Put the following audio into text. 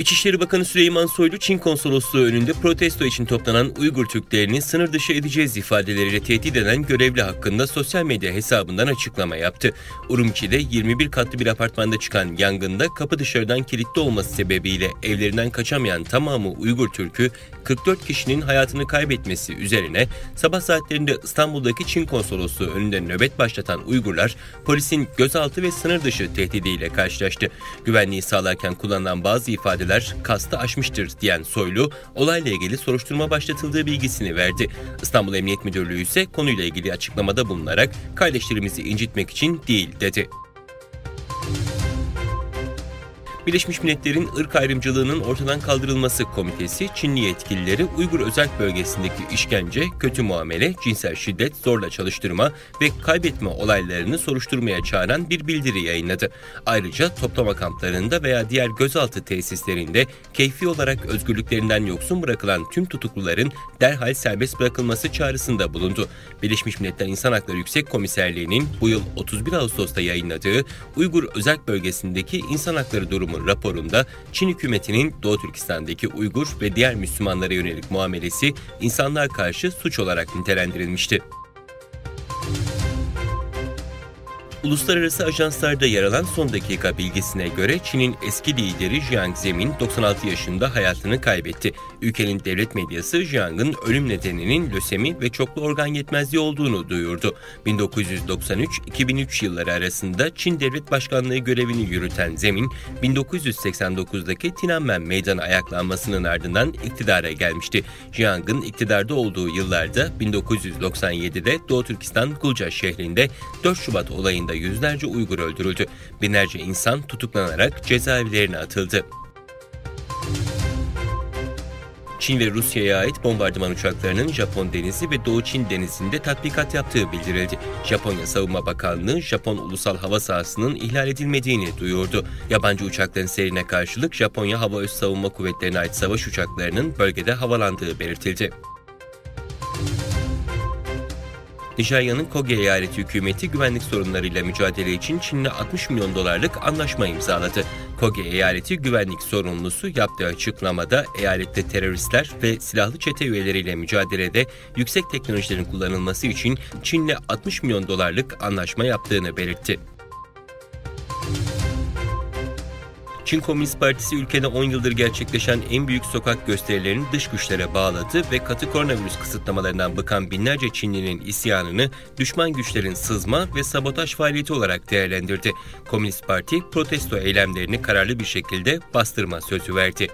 İçişleri Bakanı Süleyman Soylu, Çin Konsolosluğu önünde protesto için toplanan Uygur Türklerini sınır dışı edeceğiz ifadeleriyle tehdit eden görevli hakkında sosyal medya hesabından açıklama yaptı. Urumçi'de 21 katlı bir apartmanda çıkan yangında kapı dışarıdan kilitli olması sebebiyle evlerinden kaçamayan tamamı Uygur Türk'ü 44 kişinin hayatını kaybetmesi üzerine sabah saatlerinde İstanbul'daki Çin Konsolosluğu önünde nöbet başlatan Uygurlar polisin gözaltı ve sınır dışı tehdidiyle karşılaştı. Güvenliği sağlarken kullanılan bazı ifadeler kastı aşmıştır diyen Soylu, olayla ilgili soruşturma başlatıldığı bilgisini verdi. İstanbul Emniyet Müdürlüğü ise konuyla ilgili açıklamada bulunarak kardeşlerimizi incitmek için değil dedi. Birleşmiş Milletler'in ırk ayrımcılığının ortadan kaldırılması komitesi, Çinli yetkilileri Uygur Özerk Bölgesi'ndeki işkence, kötü muamele, cinsel şiddet, zorla çalıştırma ve kaybetme olaylarını soruşturmaya çağıran bir bildiri yayınladı. Ayrıca toplama kamplarında veya diğer gözaltı tesislerinde keyfi olarak özgürlüklerinden yoksun bırakılan tüm tutukluların derhal serbest bırakılması çağrısında bulundu. Birleşmiş Milletler İnsan Hakları Yüksek Komiserliği'nin bu yıl 31 Ağustos'ta yayınladığı Uygur Özerk Bölgesi'ndeki insan hakları durumu raporunda Çin hükümetinin Doğu Türkistan'daki Uygur ve diğer Müslümanlara yönelik muamelesi insanlığa karşı suç olarak nitelendirilmişti. Uluslararası ajanslarda yer alan son dakika bilgisine göre Çin'in eski lideri Jiang Zemin 96 yaşında hayatını kaybetti. Ülkenin devlet medyası Jiang'ın ölüm nedeninin lösemi ve çoklu organ yetmezliği olduğunu duyurdu. 1993-2003 yılları arasında Çin Devlet Başkanlığı görevini yürüten Zemin, 1989'daki Tiananmen Meydanı ayaklanmasının ardından iktidara gelmişti. Jiang'ın iktidarda olduğu yıllarda 1997'de Doğu Türkistan Gulca şehrinde 4 Şubat olayında yüzlerce Uygur öldürüldü. Binlerce insan tutuklanarak cezaevlerine atıldı. Çin ve Rusya'ya ait bombardıman uçaklarının Japon denizi ve Doğu Çin denizinde tatbikat yaptığı bildirildi. Japonya Savunma Bakanlığı, Japon ulusal hava sahasının ihlal edilmediğini duyurdu. Yabancı uçakların seyrine karşılık Japonya Hava Üst Savunma Kuvvetleri'ne ait savaş uçaklarının bölgede havalandığı belirtildi. Nijerya'nın Kogi eyaleti hükümeti güvenlik sorunlarıyla mücadele için Çin'le 60 milyon dolarlık anlaşma imzaladı. Kogi eyaleti güvenlik sorumlusu yaptığı açıklamada eyalette teröristler ve silahlı çete üyeleriyle mücadelede yüksek teknolojilerin kullanılması için Çin'le 60 milyon dolarlık anlaşma yaptığını belirtti. Çin Komünist Partisi ülkede 10 yıldır gerçekleşen en büyük sokak gösterilerini dış güçlere bağladı ve katı koronavirüs kısıtlamalarından bıkan binlerce Çinlinin isyanını düşman güçlerin sızma ve sabotaj faaliyeti olarak değerlendirdi. Komünist Parti protesto eylemlerini kararlı bir şekilde bastırma sözü verdi.